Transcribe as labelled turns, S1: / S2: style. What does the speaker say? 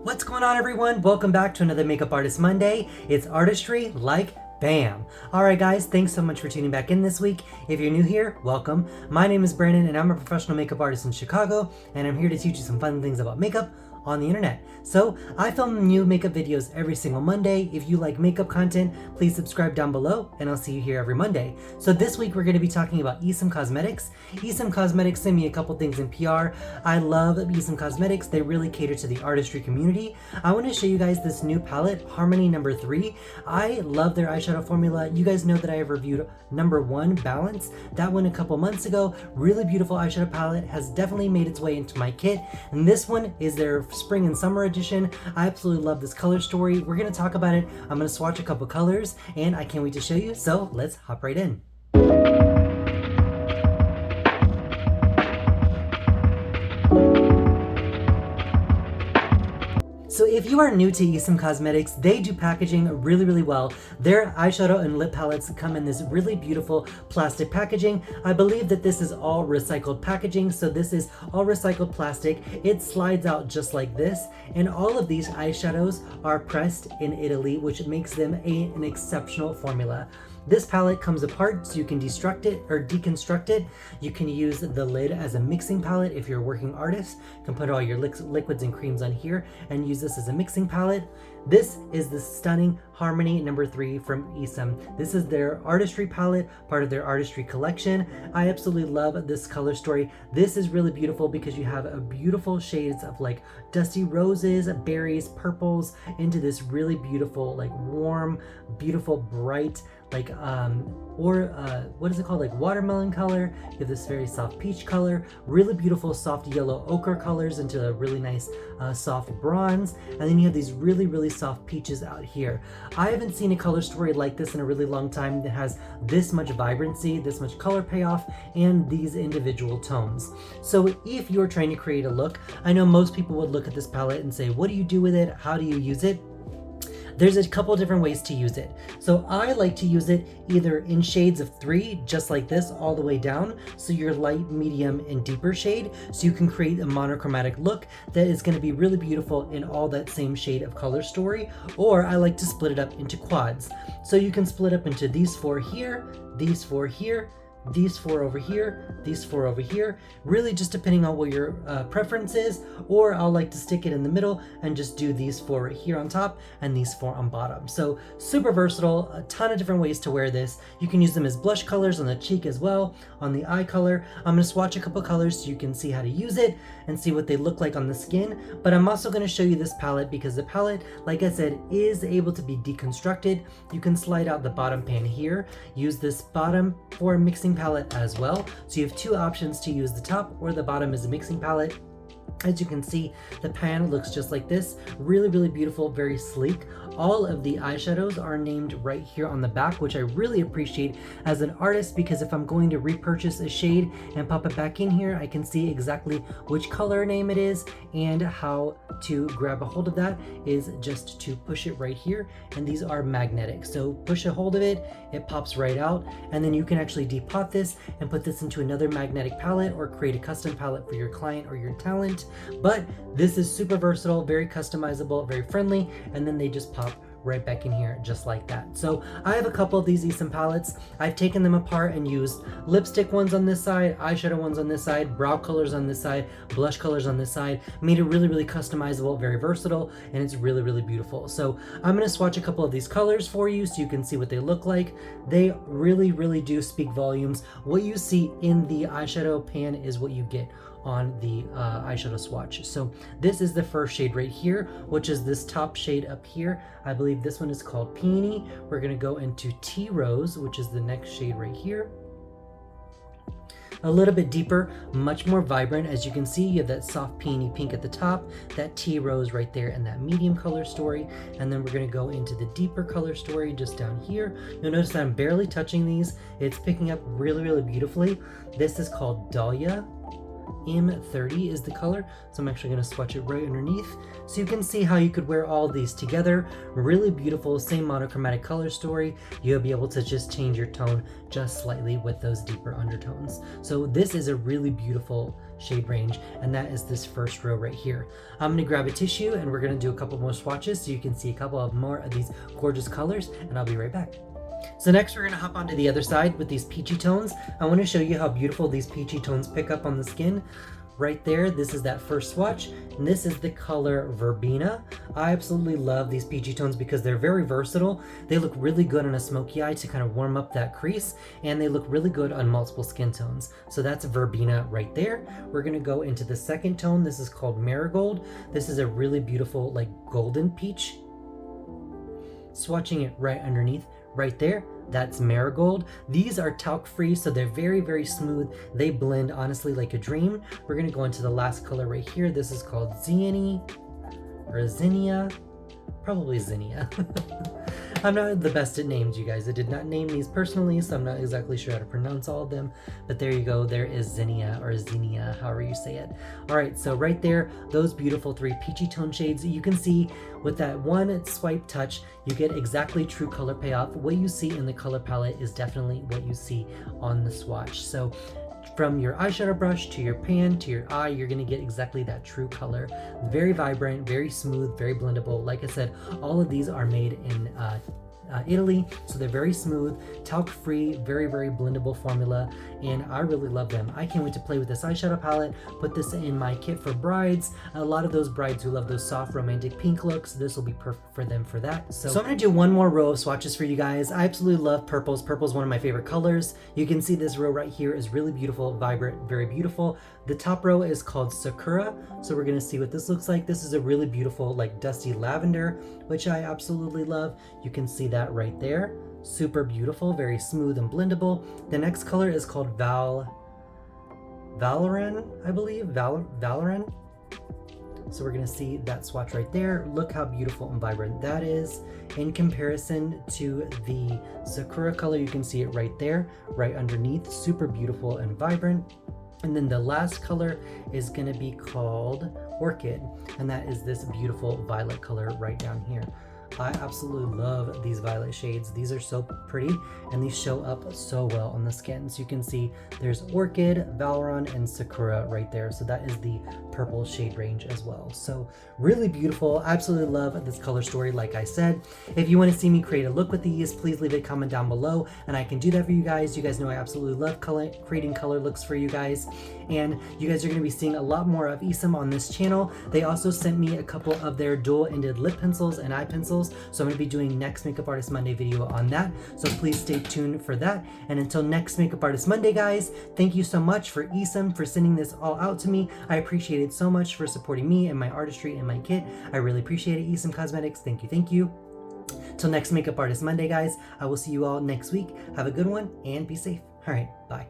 S1: What's going on, everyone? Welcome back to another Makeup Artist Monday. It's artistry like bam. Alright guys, thanks so much for tuning back in this week. If you're new here, welcome. My name is Brandon and I'm a professional makeup artist in Chicago, and I'm here to teach you some fun things about makeup on the internet. So I film new makeup videos every single Monday. If you like makeup content, please subscribe down below and I'll see you here every Monday. So this week we're going to be talking about Esum Cosmetics. Esum Cosmetics sent me a couple things in PR. I love Esum Cosmetics. They really cater to the artistry community. I want to show you guys this new palette, Harmony number 3. I love their eyeshadow formula. You guys know that I have reviewed number 1, Balance. That one a couple months ago. Really beautiful eyeshadow palette, has definitely made its way into my kit. And this one is their spring and summer edition. I absolutely love this color story. We're going to talk about it. I'm going to swatch a couple colors and I can't wait to show you. So let's hop right in. So if you are new to Esum Cosmetics, they do packaging really well. Their eyeshadow and lip palettes come in this really beautiful plastic packaging. I believe that this is all recycled packaging, so this is all recycled plastic. It slides out just like this, and all of these eyeshadows are pressed in Italy, which makes them an exceptional formula. This palette comes apart so you can deconstruct it. You can use the lid as a mixing palette if you're a working artist. You can put all your liquids and creams on here and use this as a mixing palette. This is the stunning Harmony number 3 from Esum. This is their artistry palette, part of their artistry collection. I absolutely love this color story. This is really beautiful because you have a beautiful shades of like dusty roses, berries, purples into this really beautiful, like warm, beautiful, bright, like what is it called, like watermelon color. You have this very soft peach color, really beautiful soft yellow ochre colors into a really nice soft bronze, and then you have these really soft peaches out here. I haven't seen a color story like this in a really long time that has this much vibrancy, this much color payoff, and these individual tones. So if you're trying to create a look, I know most people would look at this palette and say, what do you do with it? How do you use it? There's a couple different ways to use it. So I like to use it either in shades of 3, just like this, all the way down. So your light, medium, and deeper shade. So you can create a monochromatic look that is gonna be really beautiful in all that same shade of color story. Or I like to split it up into quads. So you can split up into these 4 here, these 4 here, these 4 over here, these 4 over here, really just depending on what your preference is. Or I'll like to stick it in the middle and just do these 4 right here on top and these 4 on bottom. So super versatile, a ton of different ways to wear this. You can use them as blush colors on the cheek as well, on the eye color. I'm going to swatch a couple colors so you can see how to use it and see what they look like on the skin. But I'm also going to show you this palette because the palette, like I said, is able to be deconstructed. You can slide out the bottom pan here, use this bottom for a mixing palette as well. So you have 2 options to use the top or the bottom as a mixing palette. As you can see, the pan looks just like this. Really beautiful, very sleek. All of the eyeshadows are named right here on the back, which I really appreciate as an artist, because if I'm going to repurchase a shade and pop it back in here, I can see exactly which color name it is, and how to grab a hold of that is just to push it right here. And these are magnetic, so push a hold of it, it pops right out, and then you can actually depot this and put this into another magnetic palette or create a custom palette for your client or your talent. But this is super versatile, very customizable, very friendly, and then they just pop right back in here just like that. So I have a couple of these Esum palettes. I've taken them apart and used lipstick ones on this side, eyeshadow ones on this side, brow colors on this side, blush colors on this side. Made it really customizable, very versatile, and it's really beautiful. So I'm going to swatch a couple of these colors for you so you can see what they look like. They really do speak volumes. What you see in the eyeshadow pan is what you get on the eyeshadow swatch. So this is the first shade right here, which is this top shade up here. I believe this one is called Peony. We're going to go into Tea Rose, which is the next shade right here. A little bit deeper, much more vibrant. As you can see, you have that soft peony pink at the top, that tea rose right there, and that medium color story. And then we're going to go into the deeper color story just down here. You'll notice that I'm barely touching these. It's picking up really beautifully. This is called Dahlia. M30 is the color, so I'm actually going to swatch it right underneath so So you can see how you could wear all these together. Really beautiful, same monochromatic color story. You'll be able to just change your tone just slightly with those deeper undertones. So this is a really beautiful shade range, and that is this first row right here. I'm gonna grab a tissue and we're gonna do a couple more swatches so you can see a couple of more of these gorgeous colors, and I'll be right back. So next we're gonna hop onto the other side with these peachy tones. I wanna show you how beautiful these peachy tones pick up on the skin. Right there, this is that first swatch, and this is the color Verbena. I absolutely love these peachy tones because they're very versatile. They look really good on a smoky eye to kind of warm up that crease, and they look really good on multiple skin tones. So that's Verbena right there. We're gonna go into the second tone. This is called Marigold. This is a really beautiful, like golden peach. Swatching it right underneath, right there. That's Marigold. These are talc-free, so they're very, very smooth. They blend honestly like a dream. We're gonna go into the last color right here. This is called Zinnia, or Zinnia, probably Zinnia. I'm not the best at names, you guys. I did not name these personally, so I'm not exactly sure how to pronounce all of them. But there you go. There is Zinnia, or Zinnia, however you say it. All right, so right there, those beautiful 3 peachy tone shades. You can see with that one swipe touch, you get exactly true color payoff. What you see in the color palette is definitely what you see on the swatch. So from your eyeshadow brush to your pan to your eye, you're gonna get exactly that true color. Very vibrant, very smooth, very blendable. Like I said, all of these are made in Italy, so they're very smooth, talc-free, very, very blendable formula, and I really love them. I can't wait to play with this eyeshadow palette, put this in my kit for brides. A lot of those brides who love those soft romantic pink looks, this will be perfect for them for that. So I'm gonna do one more row of swatches for you guys. I absolutely love purples. Purple's one of my favorite colors. You can see this row right here is really beautiful, vibrant, very beautiful. The top row is called Sakura, so we're gonna see what this looks like. This is a really beautiful, like dusty lavender, which I absolutely love. You can see that right there. Super beautiful, very smooth and blendable. The next color is called Valorant, I believe, Valorant. So we're gonna see that swatch right there. Look how beautiful and vibrant that is. In comparison to the Sakura color, you can see it right there, right underneath. Super beautiful and vibrant. And then the last color is gonna be called Orchid, and that is this beautiful violet color right down here. I absolutely love these violet shades. These are so pretty, and these show up so well on the skin. So you can see there's Orchid, Valorant, and Sakura right there. So that is the purple shade range as well. So really beautiful. I absolutely love this color story, like I said. If you want to see me create a look with these, please leave a comment down below, and I can do that for you guys. You guys know I absolutely love creating color looks for you guys. And you guys are going to be seeing a lot more of Esum on this channel. They also sent me a couple of their dual-ended lip pencils and eye pencils, so I'm going to be doing next Makeup Artist Monday video on that, so please stay tuned for that. And until next Makeup Artist Monday, guys, thank you so much for Esum for sending this all out to me. I appreciate it so much for supporting me and my artistry and my kit. I really appreciate it, Esum Cosmetics. Thank you, thank you. Till next Makeup Artist Monday, guys, I will see you all next week. Have a good one and be safe. All right, bye.